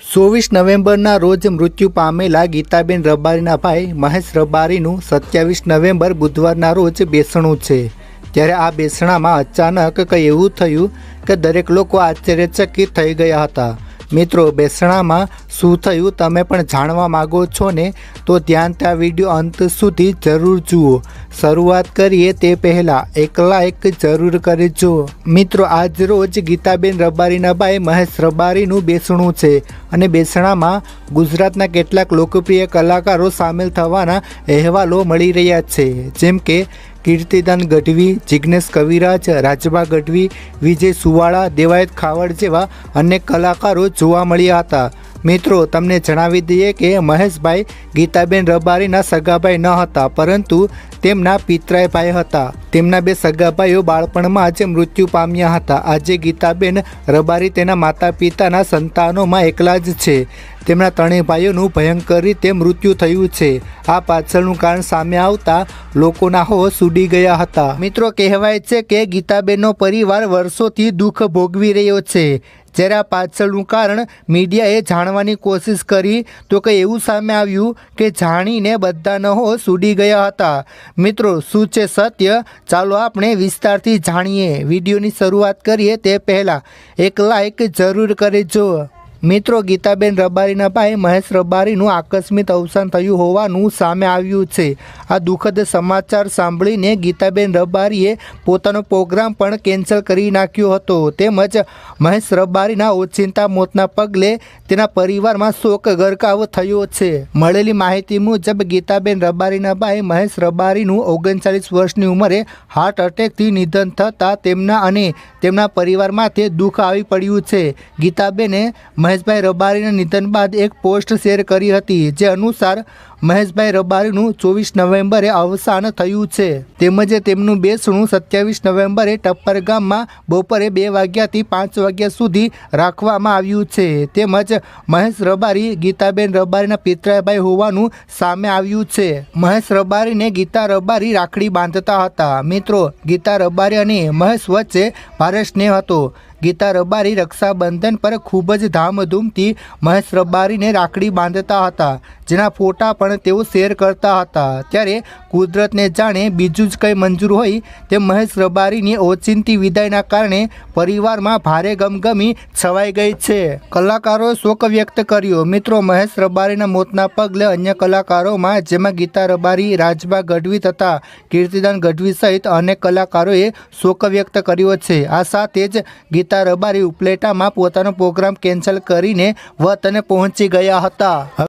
24 નવેમ્બરના રોજ મૃત્યુ પામેલા ગીતાબેન રબારીના ભાઈ મહેશ રબારીનું 27 નવેમ્બર બુધવારના રોજ બેસણું છે। ત્યારે આ બેસણામાં અચાનક કંઈ એવું થયું કે દરેક લોકો આશ્ચર્યચકિત થઈ ગયા હતા। મિત્રો, બેસણામાં શું થયું તમે પણ જાણવા માગો છો ને? તો ધ્યાનથી આ વિડીયો અંત સુધી જરૂર જુઓ। શરૂઆત કરીએ તે પહેલાં એક લાઈક જરૂર કરજો। મિત્રો, આજ રોજ ગીતાબેન રબારીના ભાઈ મહેશ રબારીનું બેસણું છે અને બેસણામાં ગુજરાતના કેટલાક લોકપ્રિય કલાકારો સામેલ થવાના અહેવાલો મળી રહ્યા છે, જેમ કે કીર્તિદાન ગઢવી, જિગ્નેશ કવિરાજ, રાજબા ગઢવી, વિજય સુવાળા, દેવાયત ખાવડ જેવા અનેક કલાકારો જોવા મળ્યા હતા। મિત્રો, તમને જણાવી દઈએ કે મહેશભાઈ ગીતાબેન રબારીના સગાભાઈ ન હતા, પરંતુ તેમના પિતરાઈ ભાઈ હતા। તેમના બે સગાભાઈઓ બાળપણમાં જ મૃત્યુ પામ્યા હતા। આજે ગીતાબેન રબારી તેના માતા પિતાના સંતાનોમાં એકલા જ છે। તેમના ત્રણેય ભાઈઓનું ભયંકર રીતે મૃત્યુ થયું છે। આ પાછળનું કારણ સામે આવતા લોકોના હોશ ઉડી ગયા હતા। મિત્રો, કહેવાય છે કે ગીતાબેનનો પરિવાર વર્ષોથી દુઃખ ભોગવી રહ્યો છે। જ્યારે આ પાછળનું કારણ મીડિયાએ જાણવાની કોશિશ કરી તો કંઈ એવું સામે આવ્યું કે જાણીને બધાનો હોશ ઉડી ગયા હતા। મિત્રો, શું છે સત્ય? ચાલો આપણે વિસ્તારથી જાણીએ। વિડીયોની શરૂઆત કરીએ તે પહેલાં એક લાઈક જરૂર કરજો। મિત્રો, ગીતાબેન રબારીના ભાઈ મહેશ રબારીનું આકસ્મિક અવસાન થયું હોવાનું સામે આવ્યું છે। આ દુઃખદ સમાચાર સાંભળીને ગીતાબેન રબારીએ પોતાનો પ્રોગ્રામ પણ કેન્સલ કરી નાખ્યો હતો, તેમજ મહેશ રબારીના ઓચિંતા મોતના પગલે તેના પરિવારમાં શોક ગરકાવ થયો છે। મળેલી માહિતી મુજબ ગીતાબેન રબારીના ભાઈ મહેશ રબારીનું 39 વર્ષની ઉંમરે હાર્ટ એટેકથી નિધન થતાં તેમના અને તેમના પરિવાર માથે દુઃખ આવી પડ્યું છે। ગીતાબેને મહેશભાઈ રબારીના નિધન બાદ એક પોસ્ટ શેર કરી હતી, જે અનુસાર મહેશભાઈ રબારીનું 24 નવેમ્બરે અવસાન થયું છે, તેમજ તેમનું બેસણું 27 નવેમ્બરે ટપ્પર ગામમાં બપોરે 2 વાગ્યાથી 5 વાગ્યા સુધી રાખવામાં આવ્યું છે। તેમજ મહેશ રબારી ગીતાબેન રબારીના પિતરાઈભાઈ હોવાનું સામે આવ્યું છે। મહેશ રબારીને ગીતા રબારી રાખડી બાંધતા હતા। મિત્રો, ગીતા રબારી અને મહેશ વચ્ચે ભારે સ્નેહ હતો। ગીતા રબારી રક્ષાબંધન પર ખૂબ જ ધામધૂમથી મહેશ રબારીને રાખડી બાંધતા હતા, જેના ફોટા પણ તેઓ શેર કરતા હતા। ત્યારે કુદરતને જાણે બીજું જ કંઈ મંજૂર હોય તેમ મહેશ રબારીની ઓચિંતી વિદાયના કારણે પરિવારમાં ભારે ગમગમી છવાઈ ગઈ છે। કલાકારોએ શોક વ્યક્ત કર્યો। મિત્રો, મહેશ રબારીના મોતના પગલે અન્ય કલાકારોમાં, જેમાં ગીતા રબારી, રાજબા ગઢવી તથા કીર્તિદાન ગઢવી સહિત અનેક કલાકારોએ શોક વ્યક્ત કર્યો છે। આ સાથે જ ગીતા રબારી ઉપલેટામાં પોતાનો પ્રોગ્રામ કેન્સલ કરીને વતન પહોંચી ગયા હતા।